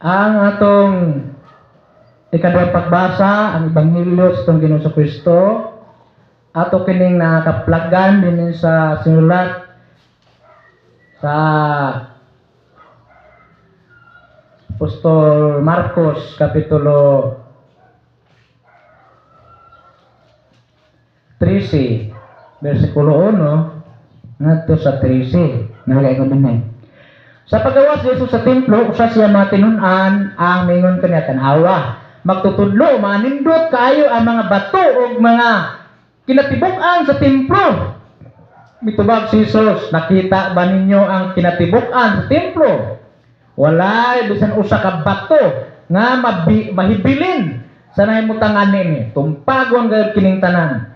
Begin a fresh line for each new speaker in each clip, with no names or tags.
Ang atong ikaduhang pagbasa, ang Ebanghelyo sa itong Ginoong Kristo, ato kining nakaplagan din sa sinulat sa Apostol Marcos Kapitulo 13, versikulo 1, ngadto sa 13. Nalagay ko din eh. Sa paggawas ni Jesus sa templo, usa siya mga tinun-an ang mingon kaniya tanawa. Magtutudlo, manindot kaayo ang mga bato o mga kinatibuk-an sa templo. Mitubag si Jesus, nakita ba ninyo ang kinatibuk-an sa templo? Walay bisan usa ka bato nga mahibilin sa nahimutangan nini. Tumpagon gayud kining tanan.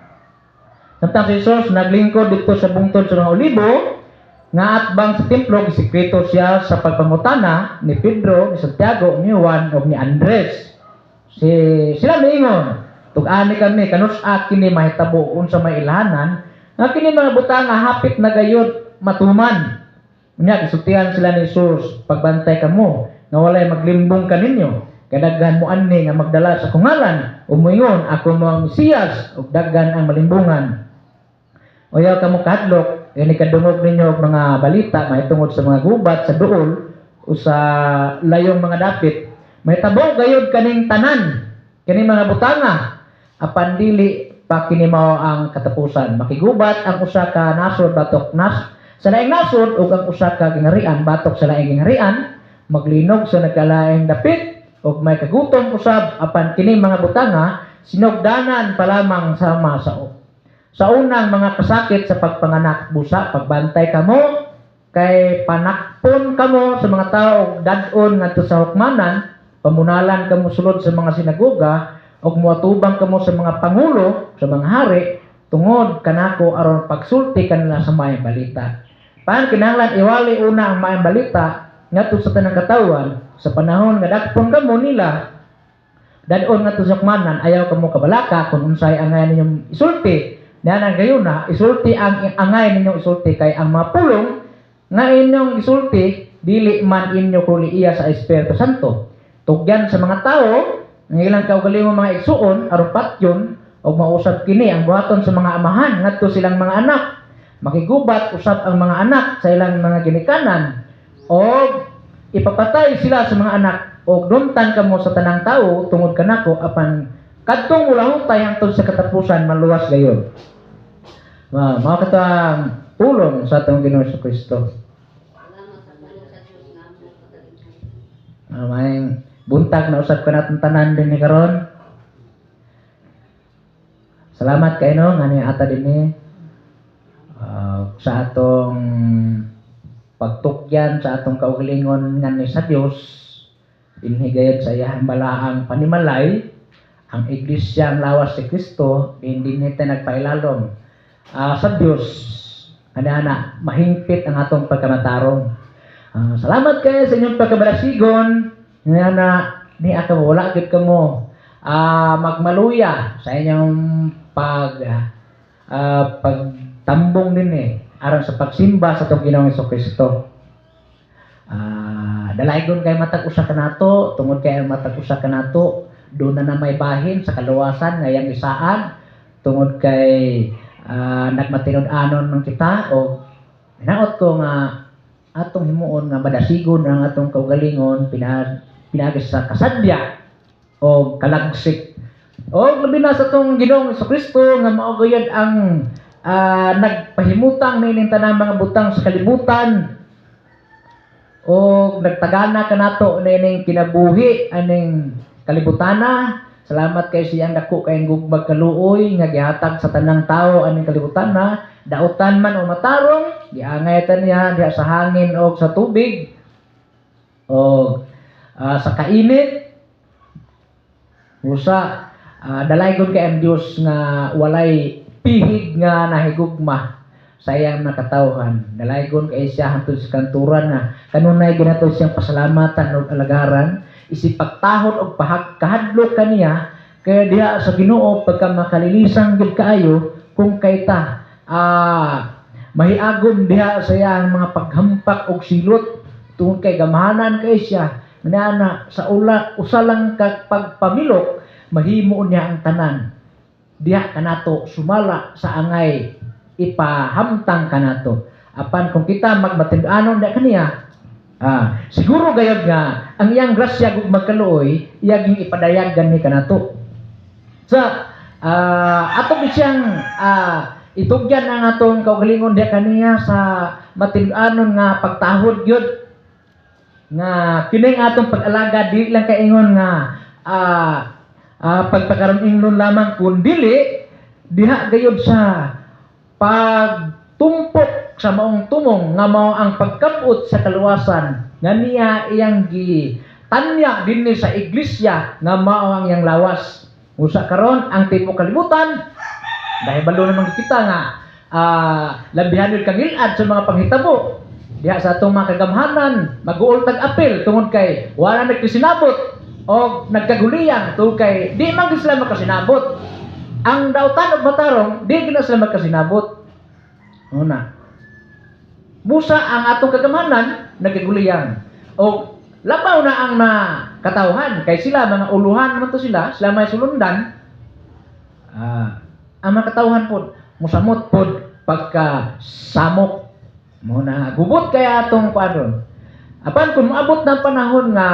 Samtang si Jesus naglingkod dito sa bungtod sa mga olibo, nga atbang sa templo, gisekreto siya sa pagpangutana ni Pedro, ni Santiago, ni Juan, o ni Andres. Sila miingon, tug-ani kami, kanus-a kini mahitabo unsa may ilahanan, nga kini mga butang nga hapit na gayud matuman. Unya, gisultihan sila ni Jesus, pagbantay kamo, nga walay maglimbong kaninyo, kadaghan mo ani nga magdala sa kungalan, umoingon, ako mo ang Mesiyas, ug daghan ang malimbungan. Oyaw kamo kahadlok, ini kadungog ninyo og mga balita mahitungod sa mga gubat sa duol o sa layong mga dapit. Mahitabo gayud kaning tanan, kaning mga butanga, apan dili pa kini mao ang katapusan. Makigubat ang usa ka nasod batok sa laing nasod ug ang usa ka gingharian batok sa laing gingharian, maglinog sa nagkalaing dapit ug may kagutom usab, apan kini mga butanga sinugdanan pa lamang sama sa unang mga kasakit sa pagpanganak busa, pagbantay kamo, kay panakpon kamo sa mga tao, dadon ngadto sa hukmanan, pamunalan kamo sulod sa mga sinagoga, ug muatubang kamo sa mga pangulo, sa mga hari, tungod kanako aron pagsulti kanila sa maayong balita. Paan kinahanglan iwali una ang maayong balita ngadto sa tanang katawan, sa panahon nga dakpon kamo nila, dadon ngadto sa hukmanan, ayaw kamo kabalaka kung unsay angay ninyong isulti. Diyan gayon na, isulti ang angay ninyong isulti kay ang mga pulong nga inyong isulti, dili man inyo kuliiya sa Espiritu Santo. Tugyan sa mga tao, ng ilang kaugalingon mga igsuon, aron patyon, o mausap kini ang buhaton sa mga amahan, ngadto silang mga anak. Makigubat, usap ang mga anak sa ilang mga ginikanan, o ipapatay sila sa mga anak, o duntan kamo sa tanang tao, tungod kanako, apan kadtong ulahutay hangtod sa katapusan, maluwas gayon. Mga katang pulong sa atong Ginoong Kristo. May buntag na usab ka natong tanan din ni karon. Salamat kay no nga ni ata dinhi sa atong pagtukyan sa atong kaugalingon nga ni sa Dios. Inhigayad sa iyang balaang panimalay ang iglesia ang lawas si Kristo, hindi nita nagpailalom sa Diyos, ana mahingpit ang atong pagkamatarong. Salamat kayo sa inyong pagkabalasigon, nga na ni wala gid kamo magmaluya sa inyong pagtambong din aron sa pagsimba sa atong Ginoong Kristo. Dalaygon kay matag usa kanato, tungod kay matag usa kanato, doon na may bahin sa kaluwasan ngayang isaan, tungod kay nagmatinud-anon man kita, o hinaot ko nga atong himuon nga madasigon ang atong kaugalingon pinagis sa kasadya o kalagsik, o labi na sa atong Ginoong Kristo nga mao gayud ang nagpahimutang nining tanang mga butang sa kalibutan, o nagtagana kanato nining kinabuhi aning kalibutana. Salamat kay siyang dako kay gugbag kaluoy nga gihatag sa tanang tao aning kalibutana, dautan man o matarong, giangay ta niya diha sa hangin o sa tubig, o sa kainit. Usa dalaygon kay ang Dios nga walay pihig nga nahigugma sa iyang nakatawhan. Dalaygon kay siya hangtod sa kanturan nga kanunay ginato siyang pasalamatan ug alagaran, isip pagtahod og kahadlok kaniya kaya diha sa Ginoo pagka makalilisan gid kaayo kung kayta mahiagom diha sa iyang mga paghampak og silot tungod kay gamahanan kay siya Manana sa usa lang ka pagpamilok mahimo niya ang tanan. Diha kanato sumala sa angay ipahamtang kanato. Apan kung kita magmatindanon da kaniya, siguro gayud nga ang iyang grasya ug magkaluoy iyaging ipadayag gani kanato. Sa ato siyang itugyan ang atong kaugalingon diha kaniya sa matindanon nga pagtahod gyud nga kining atong pag-alaga di lang kaingon nga pagpakaron ingon lamang kun dili diha gayud sa pagtumpok sa maong tumong nga mao ang pagkabot sa kaluwasan nga niya iyang tanya dinhi sa iglesia nga mao ang iyang lawas. Usa karon ang tibuok kalibutan dahil balo naman kita nga labihan kang ilad sa mga panghitabo diha sa atong mga kagamhanan mag-uol tag-apil tungod kay wala nagkasinabot o nagkaguliyang tungod kay di man sila makasinabot. Ang dautan og matarong di gina sila makasinabot. Una busa ang atong kagamhanan nagkaguliyang o labaw na ang katawhan kay sila mga uluhan naman to sila may sulundan. Ang mga katawhan pod musamot pod pagka samok mo na gubot kaya atong kuadron. Apan kung maabot ng panahon nga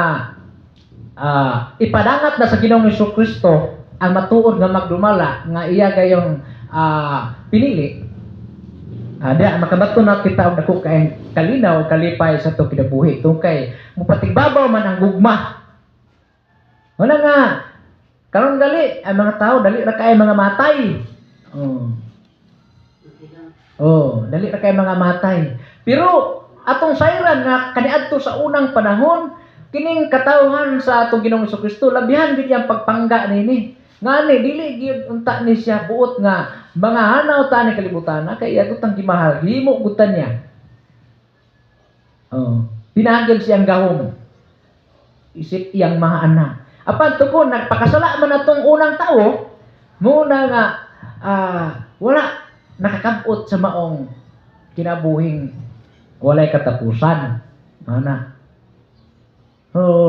ipadangat na sa Ginoong Jesucristo ang matuod nga magdumala nga iya gayong pinili. Diya makabato na kita og dako kay kalinaw kalipay sa to kinabuhi tungkay mupatigbabaw man ang gugma. Wala nga karon gali ang mga tao dali ra kay mga matay. Dali ra kay mga matay. Pero atong sayran nga kaniadto sa unang panahon kining katawhan sa atong Ginoong Jesucristo labihan gid yang pagpangga nini. Ngani dili gyud unta ni siya buot nga mga hanaw ta ni kalibutan kay agot ang gimahal himo gutan niya. Pinagid siyang gahom. Isip iyang mga anak. Apan tukon nagpakasala man atong unang tao muna nga wala nakakabot sa maong kinabuhing walay katapusan. Ana.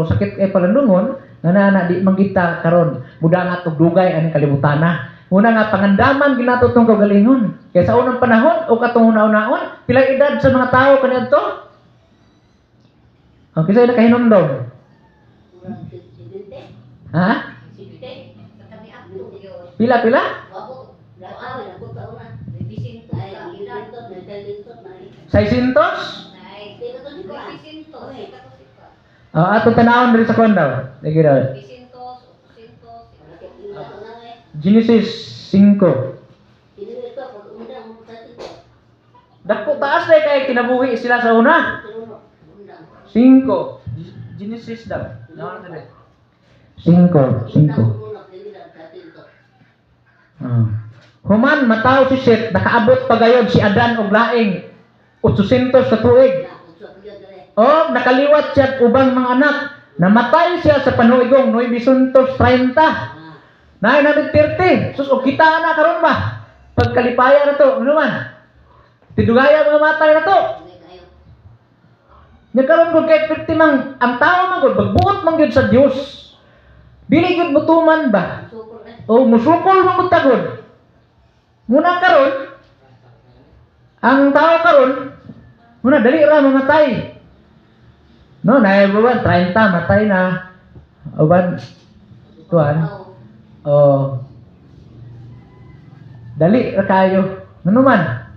Sakit palandungon nga di manggita karon mudangat og dugay aning kalibutana. Una nga pangandaman ginato tong kaugalingon. Kaya sa unang panahon o katong una-unaon, pila edad sa mga tao kaniadto? Ang kisay na kahinumdom? Ha? Pila? Saisintos? Ato tanawon diri sa kondaw. Lagi daw. Genesis 5. Dako taas na kay kinabuhi sila sa una. 5. Genesis daw. Naon na 5. Human mataw si Seth nakaabot pagayod si Adan og laing 800 ka tuig. Nakaliwat siya ubang mga anak. Namatay siya sa panuigong 930. 930. Sus, kita na karon ba? Pagkalipaya na to, ano man? Tidugaya mga matay na to. Nagkaroon ko kay 50 mang, ang tao man gud magbuot man gyud sa Dios. Dili gyud mutuman ba? Musukol man gud tagod. Muna karon, ang tao karon, muna dali ra mamatay. No, na everyone 30 matay na. Uban tuan. Dali ra kayo. Ano man?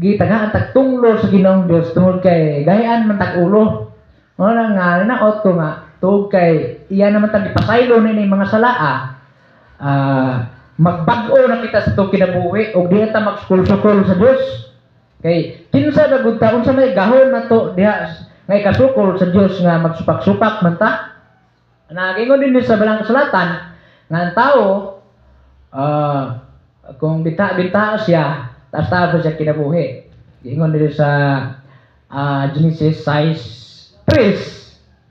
Gitagaan tagtunglo sa Ginoong Dios tungod kay gahian man tag-ulo. Wala nga naot ko nga tungod kay iya naman tag ipasaylo ni mga salaa. Magbag-o na kita sa itong kinabuhi o diya ta magsukol-sukol sa Diyos. Kay kinsa na gud taon sa may gahon na to diha nga ikasukol sa Diyos nga magsupak-supak man ta. Nagingon din sa balang kasulatan nga ang tao kung binta siya taas-taas siya kinabuhi. Ingon din sa Genesis 6:3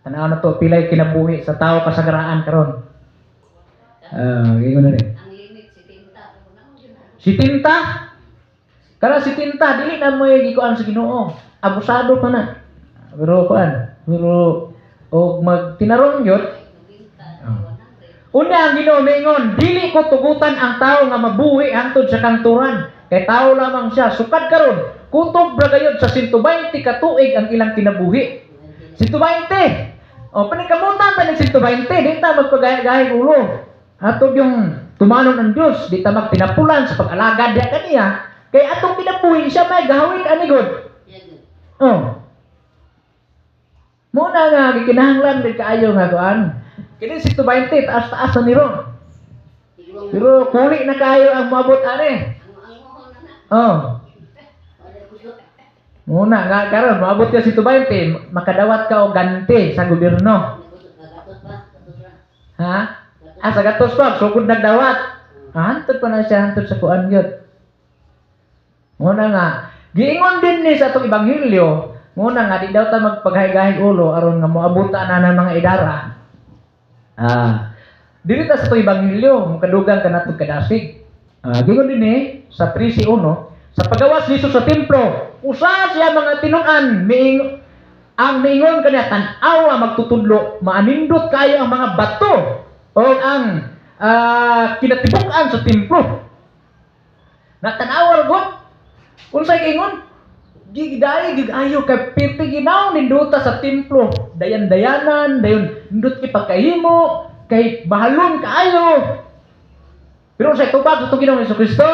tanaw na to pilay kinabuhi sa tao kasagaraan karon. Ingon na rin. Si Tinta. Kaya si Tinta dili na mo gikuan sa Ginoo. Abusado pa na. Pero o magtinarong yun. Una ang Ginoo mingon, dili ko tugutan ang tao nga mabuhi hangtod sa kanturan. Kay tao lamang siya. Sukad karon, kutob ra gayud sa 120 ka tuig ang ilang kinabuhi. 120. O panikamutan ta ni 120, di ta magpagayag ulo. Atog yung tumanon ang Dios, di ta magpinapulan sa pag-alagad diya kaniya. Kay atong kinabuhi siya may gahawid ani god. Oh. Muna nga gikinahanglan di kaayo nga kuan. Kini 120 taas-taas na niro. Pero kuli na kayo ang maabot ani. Oh. Muna nga karon maabot ka 120, makadawat ka og ganti sa gobyerno. Ha? Sa gatos pa, sugod nagdawat. Hantod pa na siya, hantod sa kuan gyud. Muna nga, giingon din ni sa atong ebanghelyo, muna nga di daw ta magpaghayag ulo aron nga moabutan na ng mga idara. Dili ta sa atong ebanghelyo, mukadugang ka nato kadasig. Giingon din ni sa 13:1, sa pagawas ni Jesus sa templo, usa siya mga tinun-an ang miingon kaniya tan-awa magtutudlo, maanindot kayo ang mga bato o ang kinatibuk-an sa templo. Natanaw gud. Unsay giingon? Gigiday gigayo kay pipiginaw ninduta sa templo. Dayan-dayanan, dayon nindot kay pagkahimo, kay bahalon kaayo. Pero sa tubag sa Ginoong Jesucristo,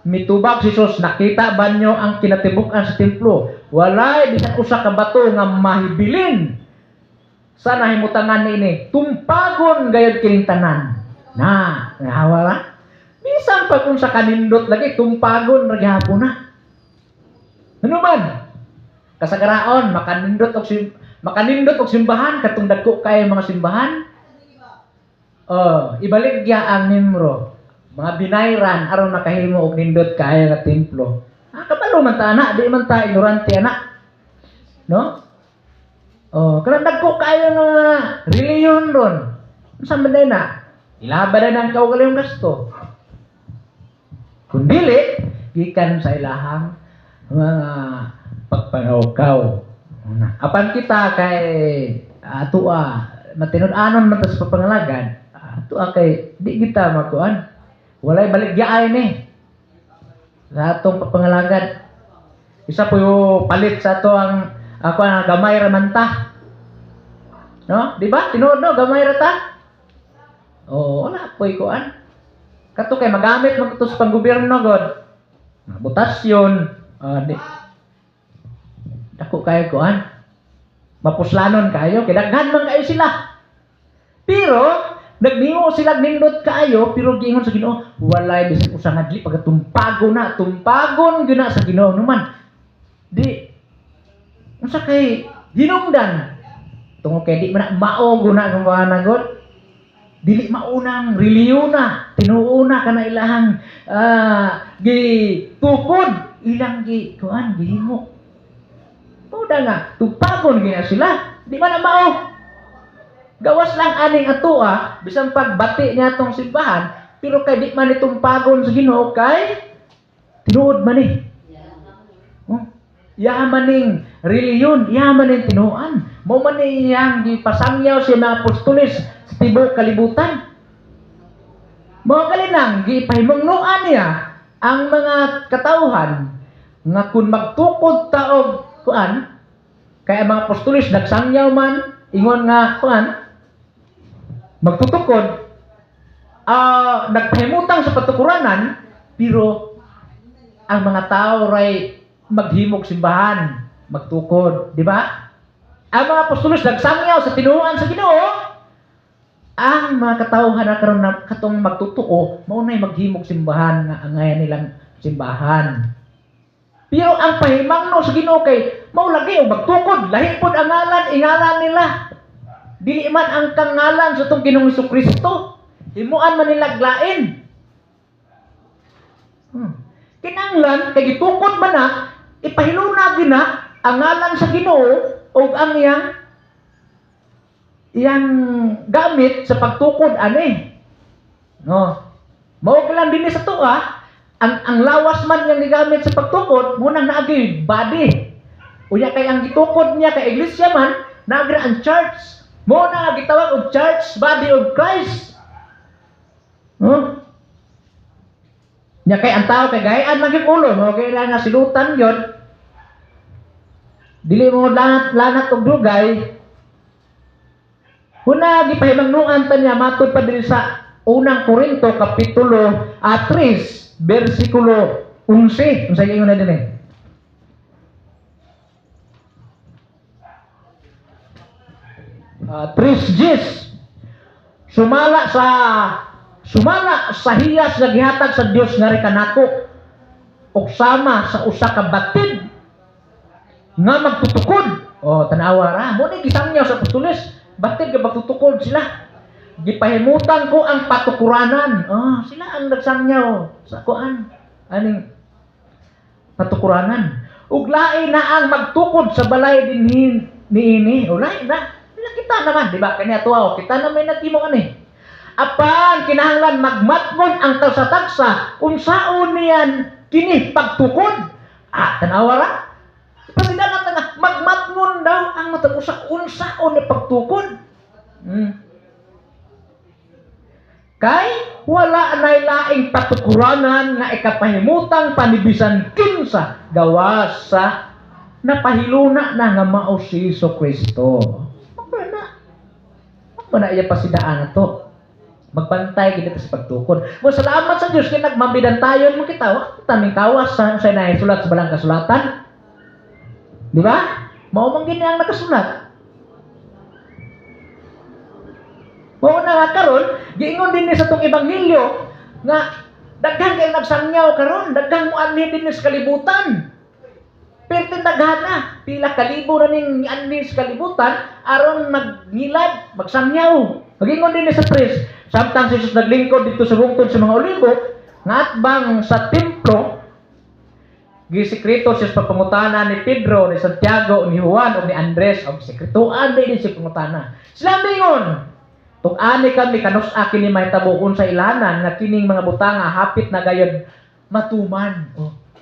mitubag si Jesus, nakita ba nyo ang kinatibuk-an sa templo? Walay bisan usa ka bato nga mahibilin. Sa nahimutangan ni tumpagon gayud kining tanan. Nga wala. Bisan pa kung sa kanindot lagi tumpagon ra gyapon na. Ano man? Kasagaraon makanindot og simbahan katong dagko kay mga simbahan. Ibalik gya ang membro. Mga binayran aron makahimo og nindot kay nga templo. Kabalo man ta ana, di man ta ignorante ana. No? Kanang dagko kayo nga reliyon ron. Unsa man day na? Ilaban na ng kaugalingong gasto. Kung dili, gikan sa ilahang mga pagpanawkaw. Apan kita kay matinud-anon man ta sa papangalagad. Kay di kita makuan. Walay baligyaay ni. Sa atong papangalagad. Isa po yung palit sa ato ang gamay ra man ta. No? Di ba? Tinuod no, gamay ra ta. Wala po kuan. Kato kay magamit mo ito sa panggobyerno god. Butasyon, dako kayo kuan. Mapuslanon kayo, kay daghan man kayo sila. Pero nagningo sila nindot kaayo, pero giingon sa Ginoo, walay bisan usa nga dili tumpagon gyud na sa Ginoo naman. Di unsa kay hinungdan. Tungod kay di man mao guna ng mga nagot. Dili maunang reliyona, tinuuna ka na ilahang gitukod, ilang gihimo. Tuda nga, tumpagon gina sila, di man na mao. Gawas lang aning atua, bisan pagbati niya tong simbahan, pero kay di man itumpagon sa Ginoo kay tinuod man ni. Yaman ning reliyon, yaman ning tinuan. Mo man niyang gipasangyaw siya mga apostoles sa tibuok kalibutan. Mo kalinang gipahimungnuan niya ang mga katawhan nga kun magtukod ta og kuan kay ang mga apostoles nagsangyaw man ingon nga kuan magtutukod nagpahimutang sa patukuranan pero ang mga tao ray maghimog simbahan, magtukod, di ba? Ang mga apostolos nagsangyaw sa tinuan sa Ginoo. Ang mga katawhan na karon na katong magtutuo, mao nay maghimog simbahan nga angayan nilang simbahan. Pero ang pahimangno sa Ginoo kay mao lagi og magtukod, lahi pod ang ngalan nila. Dili man ang kangalan sa tong Ginoong Jesucristo. Himuan man nila glain. Kinanglan kay gitukod man na ipahiluna gina ang ngalan sa Ginoo o ang iyang gamit sa pagtukod ani. No. Mao lang dinhi sa tuwa ang lawas man yang gigamit sa pagtukod muna naagi body. Unya kay ang gitukod niya kay iglesia man nagra ang church. Mo na gitawag og church, body of Christ. Nya kay ang tao kay gayaan maging ulo mo kay na silutan yon. Dili mo lanat og dugay. Huna gipahimangnuan ta niya matud pa diri sa unang Korinto kapitulo 3 bersikulo 11. Unsa ingon na dinhi? Trisjes sumala sa hiyas nga gihatag sa Dios nga kanako ug sama sa usa ka batid nga magtutukod. Tanawa ra mo ni gisangyaw sa apostoles, batid nga magtutukod sila. Gipahimutan ko ang patukuranan. Sila ang nagsangyaw sa kuan aning patukuranan. Ug lain na ang magtukod sa balay dinhi niini. Lain na. Kita naman, di ba? Kanya tuwa, kita naman nagtimo ani. Apan kinahanglan magmatmon ang tagsa-tagsa unsaon niyan kini pagtukod. Tanawa ra. Pasidana nga magmatmon daw ang matag unsaon ni pagtukod. Kay wala nay laing patukuranan nga ikapahimutang panibisan kinsa gawas sa napahiluna na nga mao si Jesucristo. Mana iya pasidaan ato. Magbantay kita sa pagtukod. Mo salamat sa Dios kay nagmabidantayon mo kita. Taming kawas sa naisulat sa balang kasulatan. Di ba? Mao man gini ang nakasulat. Mao na nga karon, giingon din ni sa tong ebanghelyo nga daghan kay nagsangyaw karon, daghan mo anhi din sa kalibutan. Pero daghan na, pila kalibo na ning anhi sa kalibutan aron magnilad, magsangyaw. Magingon din ni sa priest, samtang si Jesus naglingkod dito sa bungtod sa mga olibo, nga atbang sa templo, gisekreto siya sa pangutana ni Pedro, ni Santiago, ni Juan, o ni Andres, o sekretuan din siya pangutana. Sila mingon, tug-ani kami kanus-a kini mahitabo sa ilanan nga kining mga butanga hapit na gayud matuman.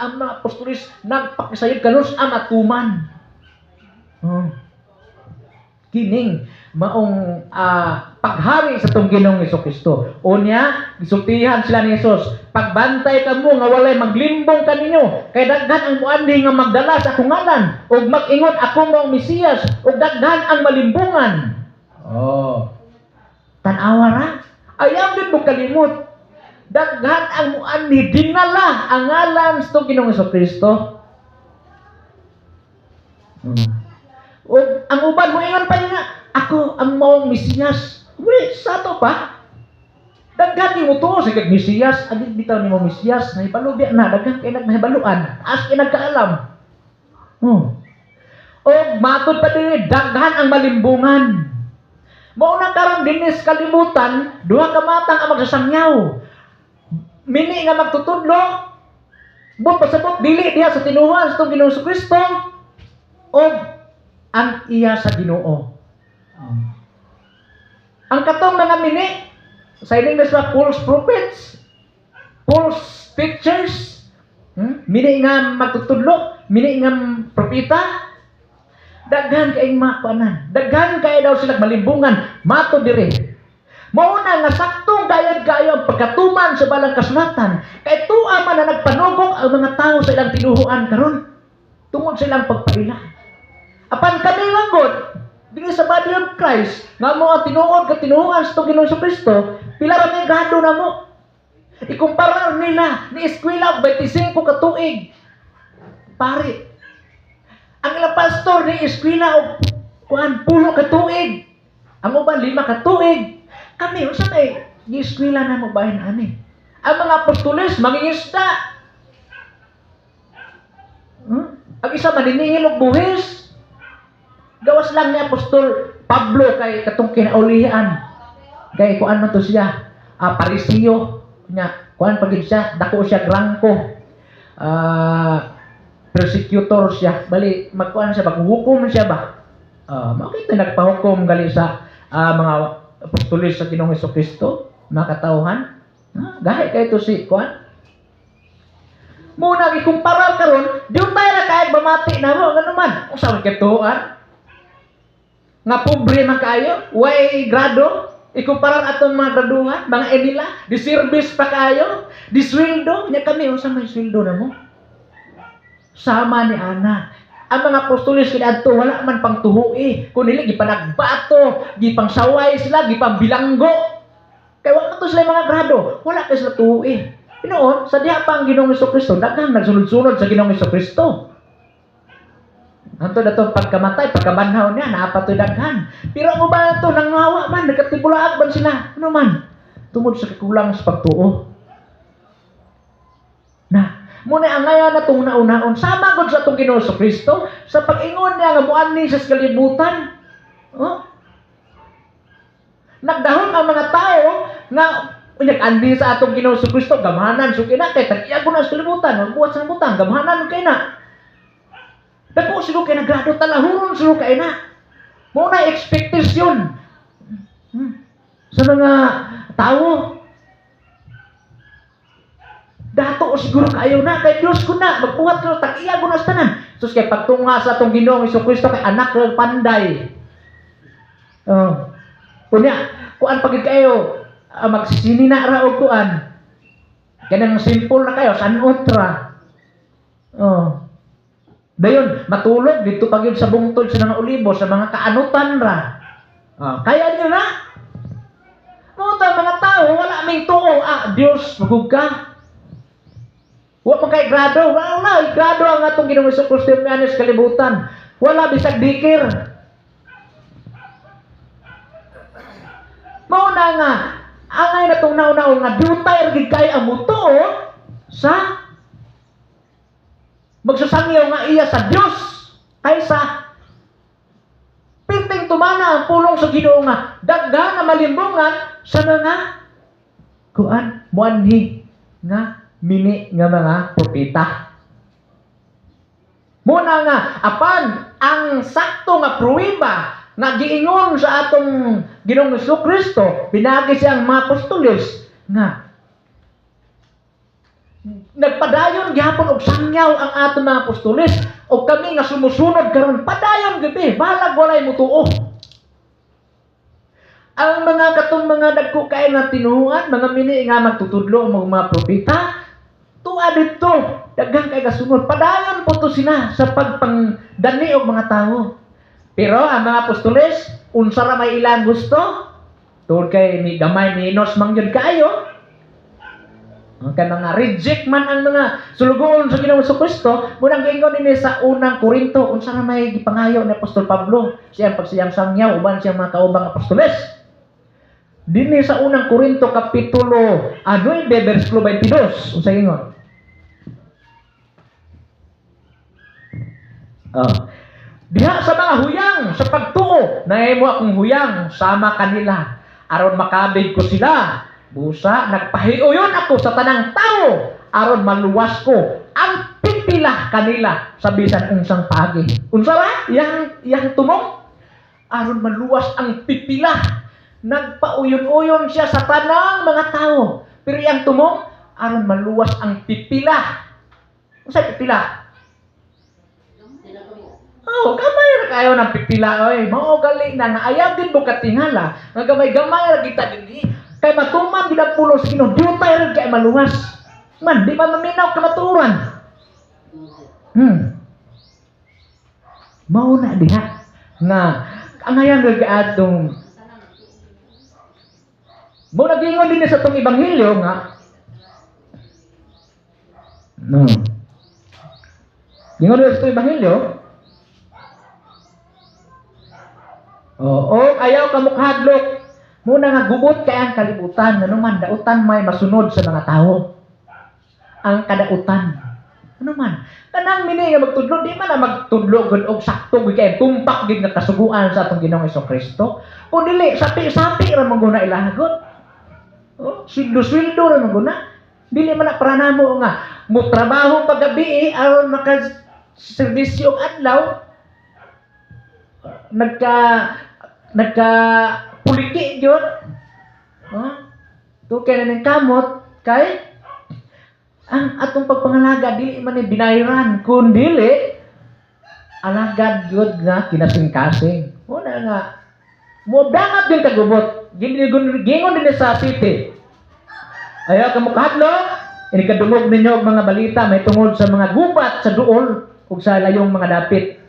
Ang mga apostolis nagpakisayod kanus-a matuman. Kining maong paghari sa tong Ginoong Jesucristo. Unya, gisultihan sila ni Jesus, pagbantay kamo nga walay maglimbong kaninyo, kay daghan ang muandi nga magdala sa akong ngalan, ug mag-ingon ako mao Mesiyas, ug daghan ang malimbungan. Tanawa ra, ayaw din mo kalimot. Daghan ang muandi dinala ang ngalan sa tong Ginoong Jesucristo. Ug ang uban mo ingon pa niya, ako ang maong Mesiyas. Wait, sa to pa? Daghan ni mo to sa Mesiyas, adi bitaw ni mo Mesiyas, nahibalubya na, daghan kay nagnahibaluan, as kinagkaalam. O matod pa din, daghan ang malimbungan. Mao na karon dinis kalimutan, duha ka matang ang magsasangyaw. Mini nga magtutudlo, bot pasabot dili diha sa tinuhan sa tong Ginoong Jesucristo, o ang iya sa Ginoo. Ang katong mga mini, sa English na false prophets, false teachers, mini nga magtutudlo, mini nga propeta, daghan kay makuanan, daghan kay daw sila malimbungan, mato dire. Mauna nga saktong gayad-gayo ang pagkatuman sa balang kasulatan, kay tuwa man na nagpanugok ang mga tao sa ilang tinuhuan karon tungod sa ilang pagpaila. Apan kami manggod dili sa body of Christ nga mo ang tinuod ka tinuhuan sa Ginoong Jesucristo, pila ra may grado na mo. Ikumpara nila ni eskwela og 25 ka tuig. Pare, ang ilang pastor ni eskwela og 10 ka tuig. Ang uban 5 ka tuig. Kami unsa may ni eskwela na mo bahin ani? Ang mga apostoles mangingisda. Ang isa maniningil og buhis. Gawas lang ni Apostol Pablo kay katong kinaulihan. Kay kuan man to siya, Parisiyo nya, kuan pagid siya, dako siya grangko. Persecutor siya, bali magkuan siya, maghukom siya ba? Makita nagpahukom gali sa mga apostoles sa Ginoong Jesucristo, mga katawhan. Gahi kay to si kuan. Muna gikumpara karon, di tayo na kahit bamati na mo, ano man, usaw kay tuan. nga pobre man kayo, way grado, ikumparar atong mga graduhan, mga enila, di service pa kayo, di sweldo, nya kami, unsa may sweldo na mo? Sama ni ana. Ang mga apostoles kinaadto wala man pang tuhui, kundi gipanagbato, gipangsaway sila, gipambilanggo. Kaya wala to sila mga grado, wala kay sila tuhui. Pinoon, sa diha pa ang Ginoong Hesukristo, daghang nagsunod-sunod sa Ginoong Hesukristo. Anto dato pagkamatay, pagkabanhaw niya, naapatoy daghan. Pero mo ba ito, nangawa man, nagkatibulaag man sila. Ano man? Tungod sa kakulang sa pagtuo. Na, muna ang ngayon na itong nauna-un, sama ko sa itong Ginoong Kristo, sa pag-ingon niya nga muani sa kalibutan. Oh? Nagdahon ang mga tao nga nag-andi sa atong Ginoong Kristo, gamahanan, suki na, kaya tag-iyago na sa kalibutan, magbuhat sa kalibutan, gamahanan, kaya na. Dako sila kay nagrado talahuron sila kay na. Mo na expectation sa mga tao. Dato siguro kayo na kay Dios ko na magbuhat ko tag-iya ko na sa tanan. Sus kay pagtunga sa atong Ginoong Hesukristo kay anak ng panday. Kunya kuan pagid kayo magsisini na ra og kuan. Kanang simple na kayo sanot ra. Dayon, matulog dito pag yun sa bungtod sa mga olibo, sa mga kaanutan ra. Kaya nyo na. Mga mga tao, wala may tuo. Diyos, magug ka. Huwag mo kay grado. Wala, grado ang atong Ginoong Hesukristo sa kalibutan. Wala bisag dikir. Mauna nga, angay na itong nauna-una nga, dutay ragig kaya ang muto sa magsasangyaw nga iya sa Diyos kaysa pinting tumana ang pulong sa Ginoo nga daghan na malimbungan sa mga kuan muanhi nga mini nga mga propeta. Muna nga apan ang sakto nga pruweba nga giingon sa atong Ginoong Hesukristo pinagi siyang mga apostoles nga nagpadayon gihapon og sangyaw ang aton mga apostoles o kami nga sumusunod karon padayon gabi balag walay mutuo. Ang mga katong mga dagko kay nga tinuan mga mini nga magtutudlo ang mga propeta tuwa dito daghang kay kasunod padayon po to sila sa pagpangdani og mga tawo. Pero ang mga apostoles unsa ra may ilang gusto tungod kay ni gamay minos mangyud kayo. Kaya mga reject man ang mga sulugoon sa Ginoong Hesukristo, munang giingon ini sa unang Korinto, unsa na may gipangayo ni Apostol Pablo, siyang pagsiyang sangyaw, uban siyang mga kaubang apostoles. Dini sa unang Korinto, kapitulo 9, versikulo 22, unsa giingon? Diha sa mga huyang, sa pagtuo, nahimo akong huyang, sama kanila, aron makabig ko sila. Busa, nagpahiuyon ako sa tanang tao aron maluwas ko ang pipila kanila sa bisan unsang pagi. Unsa ba? Yang tumong aron maluwas ang pipila. Nagpauyon-uyon siya sa tanang mga tao. Pero yang tumong aron maluwas ang pipila. Unsa pipila? Gamay ra kayo ng pipila oy. Mao gali na naayag din mo katingala. Nga gamay-gamay ra kita dinhi. Kay matuman gid pulo sa Ginoo, dutay rin kay maluwas. Man, di ba maminaw kamaturan? Mao na diha nga angayan gyud adtong mo nagingon din sa tong ebanghelyo nga Gingon din sa tong ebanghelyo. Ayaw ka mukhadlok. Muna nga gubot kay ang kalibutan, ano man, dautan may masunod sa mga tao. Ang kadautan. Ano man, kanang mini nga magtudlo, di man na magtudlo gud og sakto gud kay tumpak gid nga kasuguan sa atong Ginoong Hesukristo. O dili, sapi-sapi ra maguna ilahagot. Sweldo ra maguna. Dili man na para namo nga mo trabaho paggabi aron maka-serbisyo og adlaw. Nagka puliti yun. Ito kaya na ng kamot, kay ang atong pagpangalaga, dili man binayaran, kung dili, alagad yun nga kinasing-kasing. Muna nga, mo dangat din kagubot. Gingon din sa city. Ayaw ka mo kahadlo, inikadungog ninyo og mga balita may tungod sa mga gubat sa duol ug sa layong mga dapit.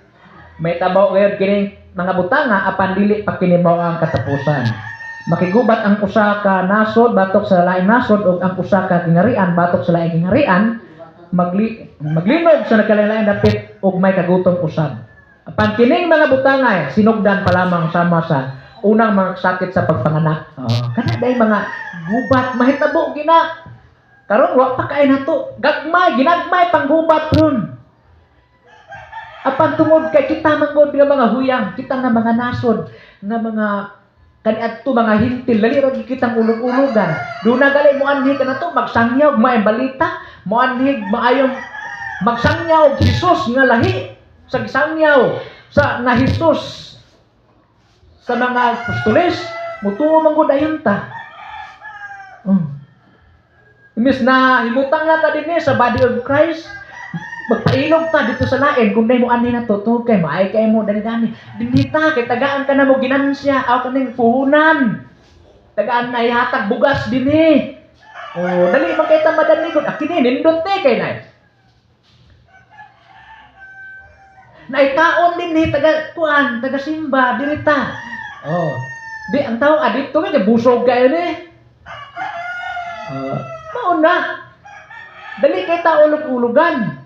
May tabaw gayud kining mga butanga apan dili pa kini mao ang katapusan. Makigubat ang usa ka nasod batok sa laing nasod ug ang usa ka kingharian batok sa laing kingharian, maglinog sa nagkalain-laing dapit ug may kagutom usab. Apan kining mga butanga sinugdan pa lamang sama sa unang mga sakit sa pagpanganak. Kana day mga gubat mahitabo gina. Karon wa pa kay nato. Ginagmay panggubat ron. Apan tungod kay kita manggod nga mga huyang, kita nga mga nasod, nga mga kaniadto mga hintil, dali ra kitang ulog-ulogan. Do na gali mo anhi kanato magsangyaw may balita, mo anhi maayong magsangyaw Jesus nga lahi sa gisangyaw sa nga Jesus sa mga apostoles, mutuo man gud ayon ta. Imbes na himutang na ta dinhi sa body of Christ, magpailog ta dito sa lain kung dai mo ani na to kay maay kay mo dani-dani. Dinhi ta kay tagaan ka na mo ginansya aw kaning puhunan. Tagaan na ihatag bugas dinhi. Dali man kay ta madali gud. Akini nindot kay nay. Naitaon dinhi taga kuan, taga simba dirita. Di ang tao adito nga busog kayo ni. Mauna. Dali kay ta ulog-ulogan.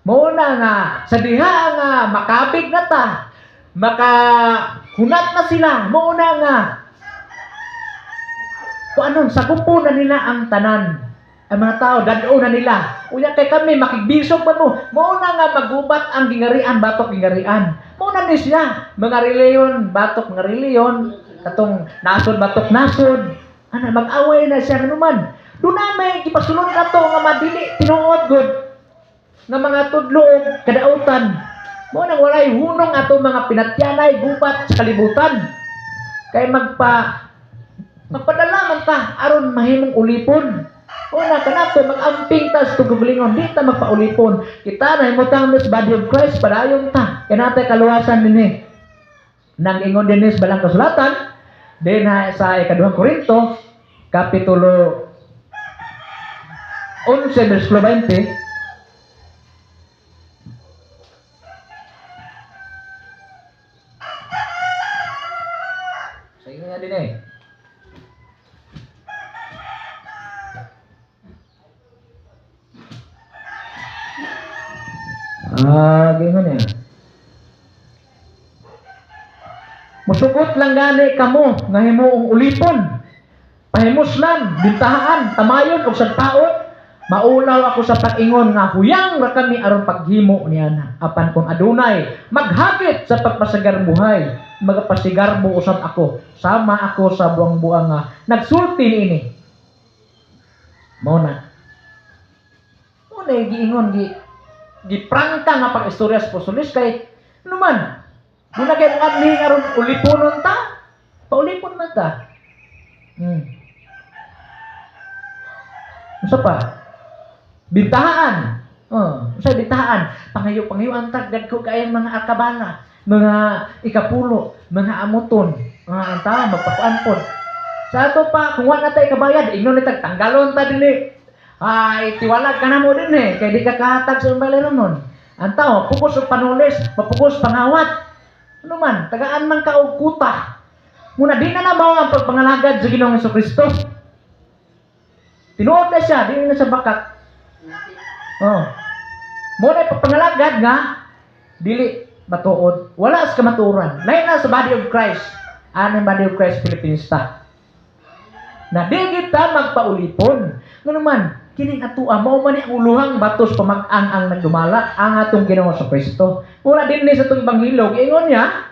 Mauna nga sa diha nga makabig na ta. Makahunat na sila. Mauna nga kuanon sagupo na nila ang tanan. Ang mga tao dadao na nila. Unya kay kami makigbisog pa mo. Mauna nga magubat ang gingarian batok gingarian. Mauna ni siya mga reliyon batok mga reliyon katong nasod batok nasod. Ana mag-away na siya naman. Doon na may gipasulod na to nga madili tinuod gud nga mga tudlo kadautan. Mo nang walay hunong ato mga pinatyanay gubat sa kalibutan. Kay magpadala man ta aron mahimong ulipon. Una kanato mag-amping ta sa tugulingon, di ta magpaulipon. Kita na himutang sa body of Christ padayon ta. Kanatay kaluwasan dinhi. Nang ingon dinhi sa balang kasulatan, din sa ikaduhang Korinto, kapitulo 11 bersikulo 20. Sa inyo nga din gingon niya. Musugot lang gani kamo nga himuong ulipon. Pahimuslan, bintahaan, tamayon og sagpaot. Maulaw ako sa pag-ingon nga huyang ra kami aron paghimo niya na. Apan kung adunay maghagit sa pagpasagar buhay, magapasigarbo usab ako. Sama ako sa buang-buang nga nagsulti niini. Mao na. Muna giingon giprangka nga pag-istorya sa apostoles kay naman muna kay mo adli aron uliponon ta. Paulipon man ta. Usa pa? Bintahaan. Usa bintahaan. Pangayo ang tagdag ko kay mga akabala, mga ikapulo, mga amuton, mga ta magpakuan pod. Sa ato pa kung wa na tay kabayad, ingnon ni tanggalon ta dinhi. Tiwalag ka na mo din kaya di ka kahatag sa baliron nun. Ang tao, pugos o panulis, mapugos pangawat. Ano man, tagaan man ka o kuta. Muna, di na nabaw ang pagpangalagad sa Ginoong Jesucristo. Tinuod na siya, di na siya bakat. Muna, pagpangalagad nga, dili matuod. Wala sa kamaturan. Lain na sa body of Christ. Ano yung body of Christ, Filipinista. Na di kita magpaulipon. Nga naman, kining atua mao man ni ang uluhang batos pamag-ang ang nagdumala ang atong Ginoong Jesucristo. Mura dinhi sa atong ebanghelyo giingon niya,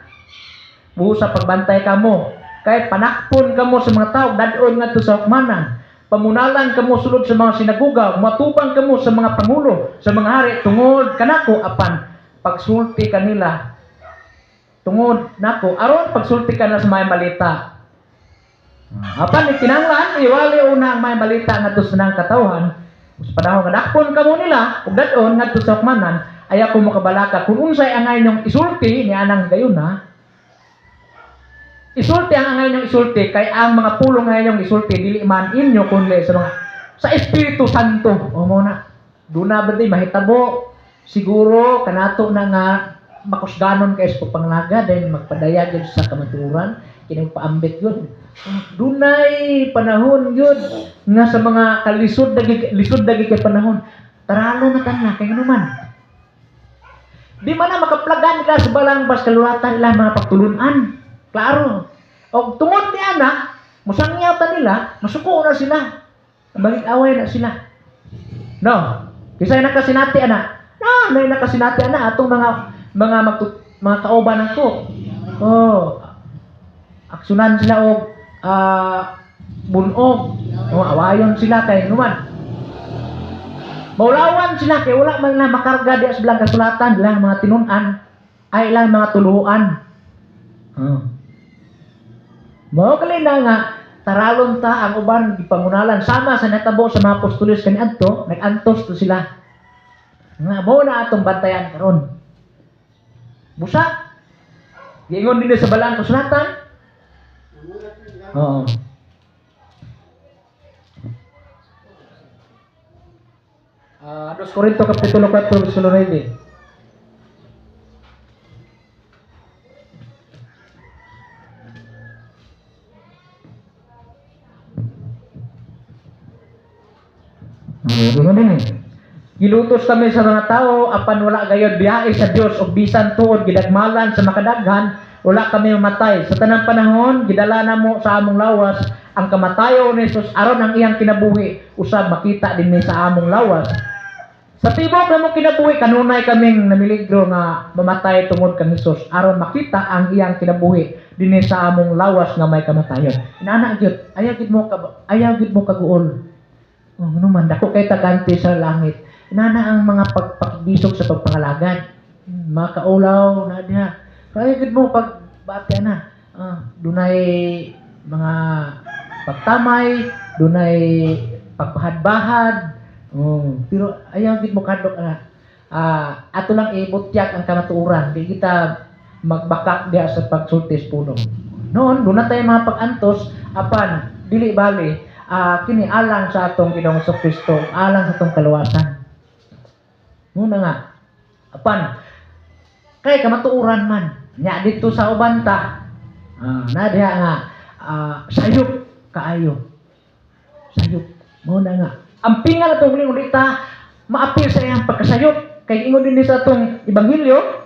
buho sa pagbantay kamo, kay panakpon kamo sa mga tao dadon ngadto sa hukmanan. Pamunalan kamo sulod sa mga sinaguga, matupang kamo sa mga pangulo, sa mga hari tungod kanako apan pagsulti kanila. Tungod nako aron pagsulti kana sa mga balita. Apan ikinanglan iwali una ang may balita ngadto sa nang katawhan. Sa panahon nga dakpon kamo nila ug dadon ngadto sa hukmanan, ay ako makabalaka kung unsay angay inyong isulti ni anang gayon Isulti ang ngayon isulti kay ang mga pulong ngayon isulti dili man inyo kundi sa mga sa Espiritu Santo. O mo na. Duna ba di mahitabo siguro kanato na nga makusganon kay sa panglaga dahil magpadayag yun sa kamaturan kini paambit yun. Dunay panahon yun nga sa mga lisod dagi kay panahon. Taralo na tan kay nganuman. Di man na makaplagan nila sa balang bas kalulatan nila mga pagtulunan. Klaro. O tungod ni ana, musangyatan nila, masuko na sila. Balik away na sila. No. Kisay nakasinati ana. No, may nakasinati ana atong mga kauban nato. Oh. Aksunan sila og bunog. O awayon sila kay numan. Maulawan sila kay wala man lang makarga di sa bilang kasulatan lang mga tinunan ay lang mga tuluan. Oh. Mao kali na nga taralon ta ang uban gipangunalan sama sa natabo sa mga apostolos kaniadto nag-antos to sila. Nga mao na atong bantayan karon. Busa. Giingon din sa balang kasulatan. Oo. 2 Korinto kapitulo 4 versículo 9. Gilutos kami sa mga tao apan wala gayud biyahe sa Dios ug bisan tuod gidagmalan sa makadaghan wala kami mamatay. Sa tanang panahon gidala namo sa among lawas ang kamatayon ni Jesus aron ang iyang kinabuhi usab makita dinhi sa among lawas. Sa tibok namo kinabuhi kanunay kaming namiligro nga mamatay tungod kang Jesus aron makita ang iyang kinabuhi dinhi sa among lawas nga may kamatayon. Inana gyud ayaw gid mo kaguol. Oh, ano man dako kay taganti sa langit. Inana ang mga pagpakibisog sa pagpangalagad. Mga kaulaw na diha. Kaya gid mo pagbati na. Dunay mga pagtamay, dunay pagpahad-bahad. Pero ayaw gid mo kadlok ato lang ibutyak ang kamatuoran. Di kita magbakak diha sa pagsultis puno. Noon, doon na tayo mga pag-antos apan dili bali kini alang sa atong Ginoong Kristo, alang sa atong kaluwasan. Muna nga, apan, kay kamatuuran man, nya dito sa ubanta, na diha nga, sayop kaayo. Sayop, muna nga. Ang pingal atong ulit maapil sa iyang pagkasayop, kay ingon din sa atong Ebanghelyo,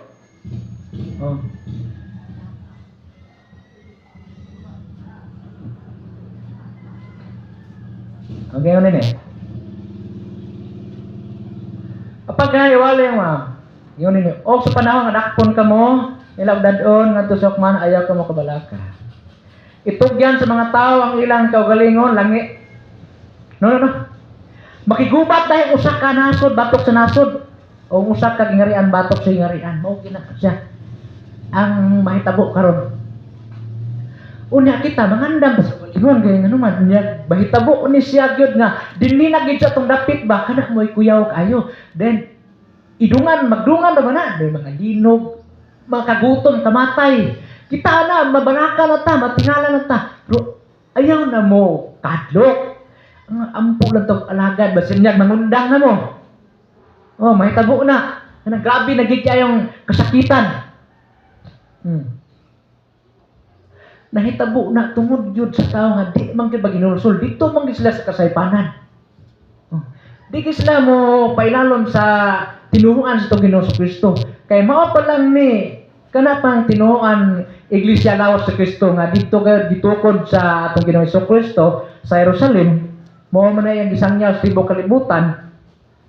okay, ano eh. Kapag wala yung yun ini. O sa panahon nga dakpon ka mo, ilang dadon nga tusok man ayaw ka mo kabalaka. Itugyan sa mga tao ang ilang kaugalingon langi. No. Makigubat dahil usa ka nasod batok sa nasod o usa ka gingarian batok sa gingarian. Mao gina siya. Ang mahitabo karon. Unya kita mangandam sa ingon kay nganuman unya bahitabo ni siya gyud nga dinhi na gid sa tong dapit ba kana moy kuyaw kayo then magdungan ba na then mga linog makagutom kamatay kita na mabaraka na ta matingala na ta pero ayaw na mo kadlok ang ampo lang tong alagad basin niya mangundang na mo mahitabo na grabe na gid kayong kasakitan nahitabo na tungod yun sa tao nga di man kay baginulsol dito man sila sa kasaypanan di sila mo pailalom sa tinuruan sa Ginoong Kristo kay mao pa lang ni kana pang tinuruan Iglesia Lawas sa Kristo nga dito kayo gitukod sa atong Ginoong Kristo sa Jerusalem mao man ang gisangyaw sa tibok kalibutan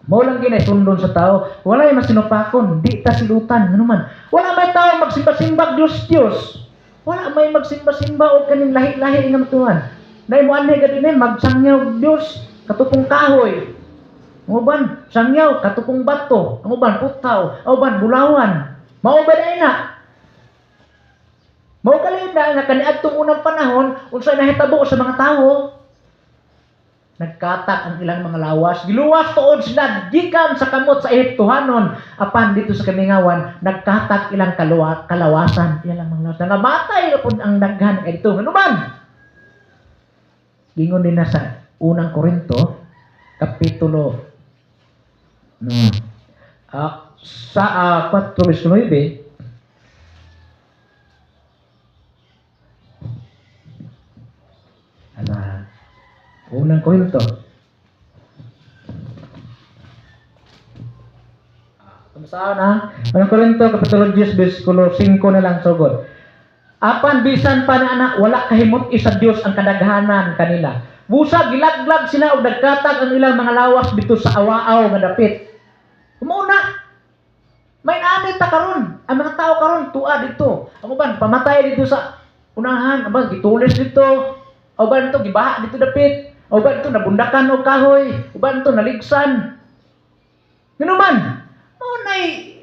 mao lang ginay sundon sa tao wala ay masinupakon di ta silutan nganuman wala may tao magsimba-simba Diyos wala may magsimba-simba o kaning lahi-lahi nga matuan. Dahil mo anay ka din magsangyaw Diyos, katupong kahoy. Ang uban, sangyaw, katupong bato. Ang uban, putaw. Ang uban, bulawan. Mauban na. Maukalin na nga kaniadtong unang panahon, unsay nahitabo sa mga tao. nagkatak ang ilang mga lawas, giluwas tuod sila gikan sa kamot sa Ehiptohanon, apan dito sa Kamingawan nagkatak ilang kalawasan, ilang mga lawas, nangamatay na pud ang daghan kay dito. Ano man? Gingon din na sa unang Korinto, kapitulo sa 4:9, unang Korinto. Saan na? Unang Korinto, kapitulo 10, versikulo 5 na lang sugod. Apan bisan pa na anak, wala kahimot isa Dios ang kadaghanan kanila. Busa gilaglag sila og nagkatag ang ilang mga lawas dito sa awaaw nga dapit. Kumuna, may anit ta karon. Ang mga tao karon tuwa dito. Ang uban pamatay dito sa unahan, aban gitulis dito. Uban to gibaha dito dapit. Uban to nabundakan og kahoy. Uban to naligsan. Ngano man? Nay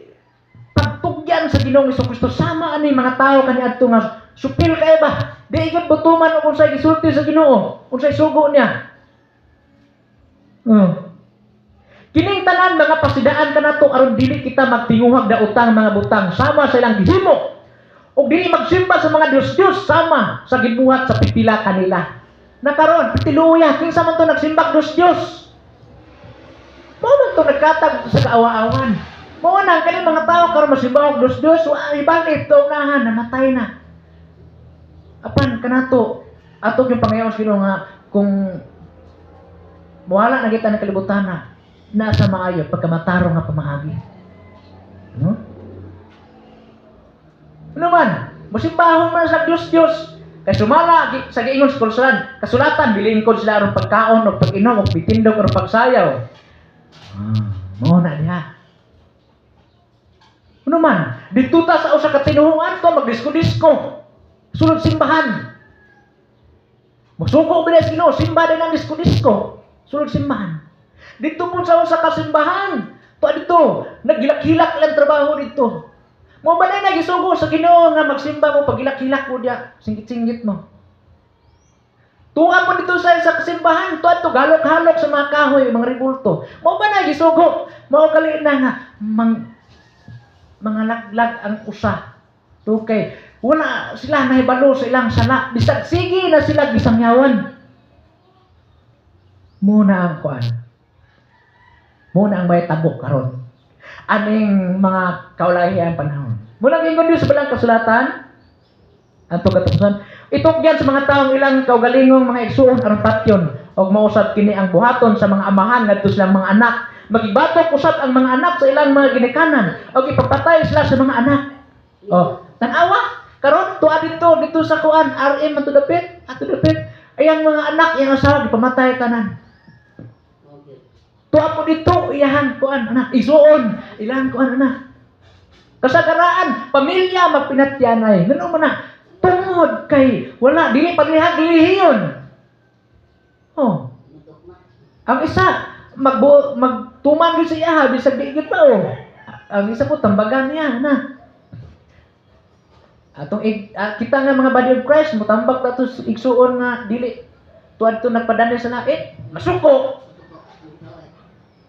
pagtugyan sa Ginoong Jesucristo sama ani mga tao kaniadto nga supil kay ba? Di gyud butuman og unsay gisulti sa Ginoo, unsay sugo niya. Kining tanan mga pasidaan kanato aron dili kita magtinguhag da utang mga butang sama sa ilang gihimo. Og dili magsimba sa mga Dios-Dios sama sa gibuhat sa pipila kanila. Nakaron pitiluya kinsa man to nagsimbag Dios-Dios. Mao man to nagkatag sa kaawa-awan. Mao nang kani mga tao karon masimba og Dios-Dios wa ibalik to nahan namatay na. Apan kanato ato yung pangayaw sa Ginoo nga kung wala na kita ng kalibutan na nasa maayo pagkamataro nga pamaagi. No? Ano man? Musimbahon man sa Dios-Dios. Kay sumala sa giingon sa kasulatan bilingkod sila aron pagkaon o pag-inom o pitindog o pagsayaw. Mao na diha. Ano man? Dito ta sa usa ka tinuhuan to magdisko-disko. Sulod simbahan. Magsuko bilas Ginoo, simba din ang disko-disko. Sulod simbahan. Dito po sa usa ka simbahan. To dito, naghilak-hilak lang trabaho dito. Mo ba na nagisugo sa Ginoo nga magsimba mo pagilak-hilak mo diya, singgit-singgit mo. Tuwa mo dito sa isa kasimbahan, to galok-halok sa mga kahoy, mga ribulto. Mo ba nagisugo? Mao kali na nga mga laglag ang usa. To kay wala sila nahibalo sa ilang sala. Bisag sige na sila gisangyawan. Muna ang kuan. Muna ang may tabok karon. Aning mga kaulahian panahon. Muna gingon Dios sa balang kasulatan. Anto katapusan. Itugyan sa mga taong ilang kaugalingong mga igsuon aron patyon og mausab kini ang buhaton sa mga amahan ngadto silang mga anak. Magibatok usab ang mga anak sa ilang mga ginikanan og ipapatay sila sa mga anak. Tan-awa karon tuwa dito sa kuan RM ato dapit. Ayang mga anak yang asawa gipamatay tanan. Tuwa po dito, iyahan kuan anak, isuon, ilang kuan anak. Kasagaraan, pamilya magpinatyanay. Ngano man na, tungod kay wala dili paglihag dilihiyon. Ang isa magtuman gyud sa iya bisag di gyud pa Ang isa po tambagan niya na. Atong kita nga mga body of Christ motambak ta to igsuon nga dili tuad to nagpadani sa lait, masuko.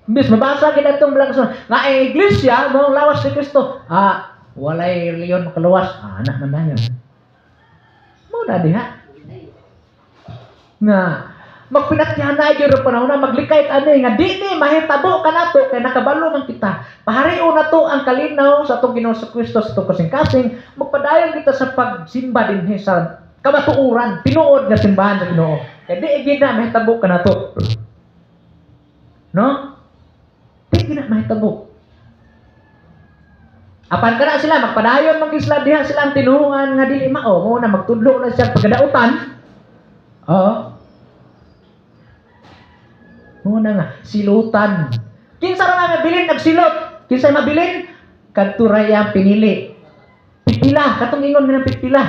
Bis mabasa kita itong blangson nga iglesia mo lawas ni Kristo. Walay leon makaluwas. Anak man dayon. Mo na diha. Nga magpinatyan na gyud panahon na maglikay ani nga di ni mahitabo kanato kay nakabalo man kita. Paharion na to ang kalinaw sa atong Ginoo sa Kristo sa atong kasing-kasing. Magpadayon kita sa pagsimba dinhi sa kamatuoran, tinuod nga simbahan sa Ginoo. Kay di gyud na mahitabo kanato. No? Di na mahitabo. Apan kana sila magpadayon mag-isla diha sila ang tinuhungan nga dili mao mo na magtudlo na siya pagkadautan. Muna nga silutan. Kinsa ra nga bilin nagsilot? Kinsa mabilin? Kadto ra yang pinili. Pipila, katong ingon nga pipila.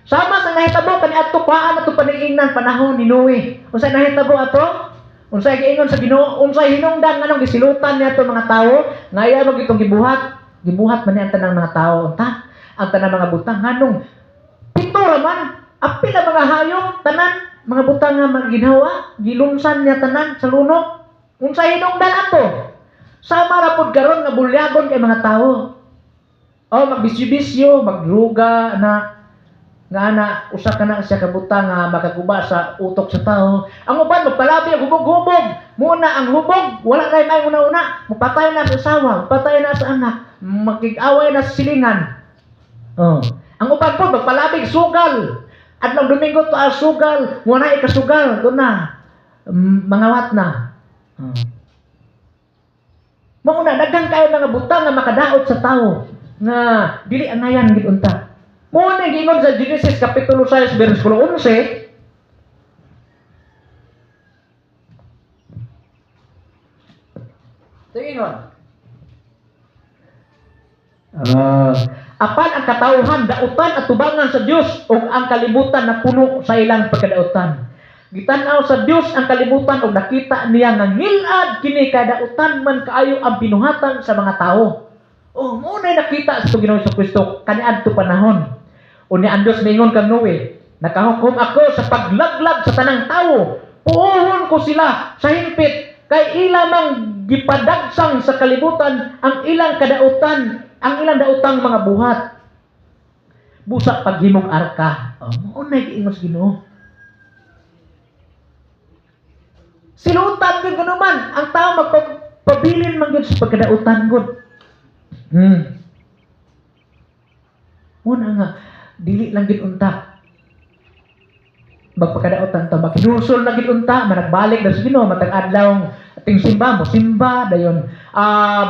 Sama sa nahitabo kaniadto paan ato paniingnan panahon ni Noe. Unsay nahitabo ato? Unsay giingon sa Ginoo, unsay hinungdan nganong gisilutan niya itong mga tao, ngaya mo itong gibuhat man niya ang tanang mga tao, ang tanang mga butang, nganong, pito raman, apil ang mga hayong, tanan, mga butang nga magginhawa, gilunsan niya tanan sa lunok. Unsa hinungdan ato? Sama ra pud karon nga bulyagon kay mga tao. O magbisyo-bisyo, magdruga na nga na usa ka na siya kabutang nga makaguba sa utok sa tao. Ang uban magpalabi ang hubog-hubog. Muna ang hubog, wala kay may una-una. Mapatay na sa asawa, mapatay na sa anak, magkig-away na sa silingan. Oh. Ang uban po magpalabig sugal. At nang Domingo to sugal, wala ikasugal, doon na. Mangawat na. Oh. Mauna daghang kayo mga butang nga makadaot sa tao nga dili anayan gid unta. Muna giingon sa Genesis kapitulo 6 bersikulo 11. Tingin apan ang katawhan dautan at tubangan sa Dios ug ang kalibutan na puno sa ilang pagkadautan. Gitan-aw sa Dios ang kalibutan ug nakita niya nga ngilad kini kadautan man kaayo ang binuhatan sa mga tao. Oh, mo na nakita sa Ginoong Kristo kaniadto panahon. Unya ang Dios mingon kang Noe, nakahukom ako sa paglaglag sa tanang tao. Puuhon ko sila sa himpit kay ilamang gipadagsang sa kalibutan ang ilang kadautan, ang ilang daotang mga buhat. Busa paghimong arka. Oh, mo na giingon sa Ginoo. Silutan gyud man ang tao magpabilin man gyud sa pagkadautan gud. Una nga dili lang gid unta magpakadautan ta makinusol na gid unta managbalik na sa Ginoo matag adlaw ating simba mo simba dayon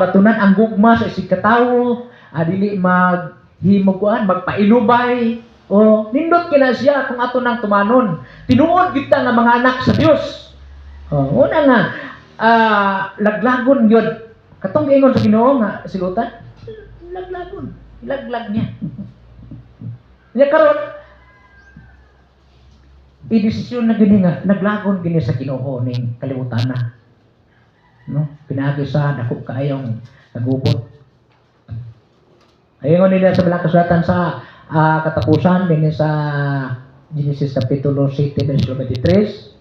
batunan ang gugma sa isig katawo dili maghimuguan magpailubay o nindot kina siya kung ato nang tumanon tinuod gid ta nga mga anak sa Dios. Una nga laglagon yun katong giingon sa Ginoo nga silutan laglagon ilaglag niya. Nya karon i-desisyon na gini nga naglagon gini sa Ginoo ning kalibutan na. No, pinaagi sa dako kaayong nagubot. Ayun nila sa bilang kasulatan sa katapusan din sa Genesis kapitulo 7 bersikulo 23.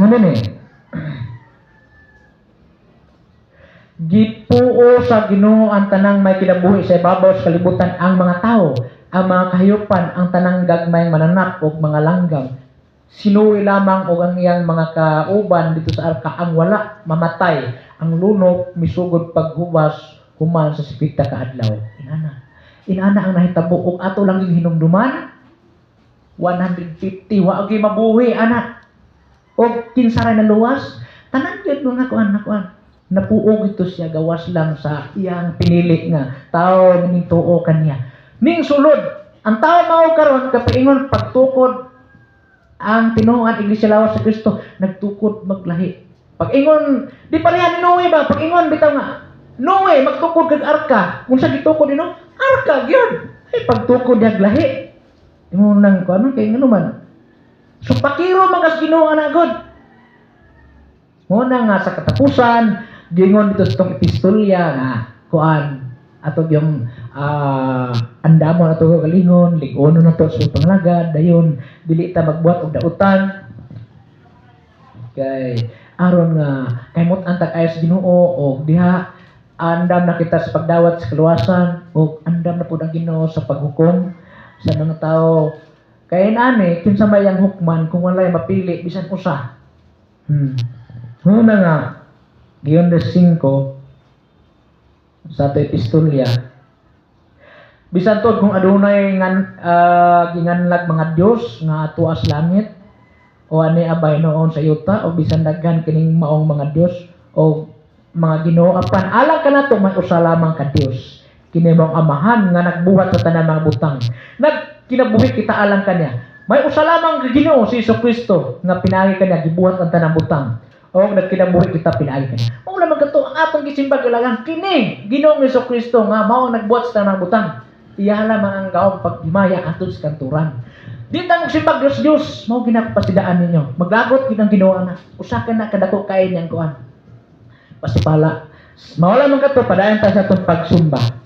Gano'n Gipuo sa Ginoo ang tanang may kinabuhi sa ibabaw sa kalibutan ang mga tao, ang mga kahayupan, ang tanang gagmayng mananap o mga langgam. Sinuwi lamang o ang iyang mga kauban dito sa arka ang wala mamatay, ang lunok misugod paghubas human sa sipita kaadlaw. Inana ang nahitabo ug ato lang yung hinumduman 150 wa gyud mabuhi ana. O kinsaray na luwas, tanan gyud mga kuan napuog ito siya gawas lang sa iyang pinili nga tao ning tuo kaniya. Ning sulod, ang tao mao karon kapaingon pagtukod ang tinuoan Iglesia Lawas sa Kristo nagtukod maglahi. Pag-ingon di pareha ni Noe ba? Pag-ingon bitaw nga Noe magtukod kag arka. Unsa gitukod nino? Arka gyud. Ay pagtukod yag lahi. Ingon nang kuan kay ngano man. So pakiro magas Ginoo ana god. Muna nga sa katapusan, gingon dito sa tong epistolya nga kuan ato yung andamon ato kalingon, ligonon nato sa panglagad, dayon dili ta magbuhat og dautan. Kay aron nga kaymot antag ayos Ginoo og diha andam na kita sa pagdawat sa kaluwasan og andam na pud ang Ginoo sa paghukom sa mga tao. Kaya nani, kinsa may ang hukman kung walay mapili bisan usa. Muna nga, giyon des 5 sa epistolya. Bisan tod kung adunay ginganlag mga Dios nga tuas langit o ani abay noon sa yuta o bisan daghan kining maong mga Dios o mga Ginoo apan alang kanato may usa lamang ka Dios. Kini mong amahan nga nagbuhat sa tanan mga butang. Kinabuhi kita alang kanya. May usa lamang Ginoo si Jesucristo nga pinaagi kanya gibuhat ang tanang butang. O nagkinabuhi kita pinaagi kanya. Mao lamang kadto ang atong gisimba kailangan kini Ginoong Jesucristo nga mao nagbuhat sa tanang butang. Iya lamang ang gaong pagdimaya aton sa kanturan. Di ta magsimbag Diyos, mao ginapasidaan ninyo. Maglagot gid ang Ginoo na. Usa ka na kadako kay niyang kuan. Pasipala. Mawala man kadto padayon ta sa atong pagsumba.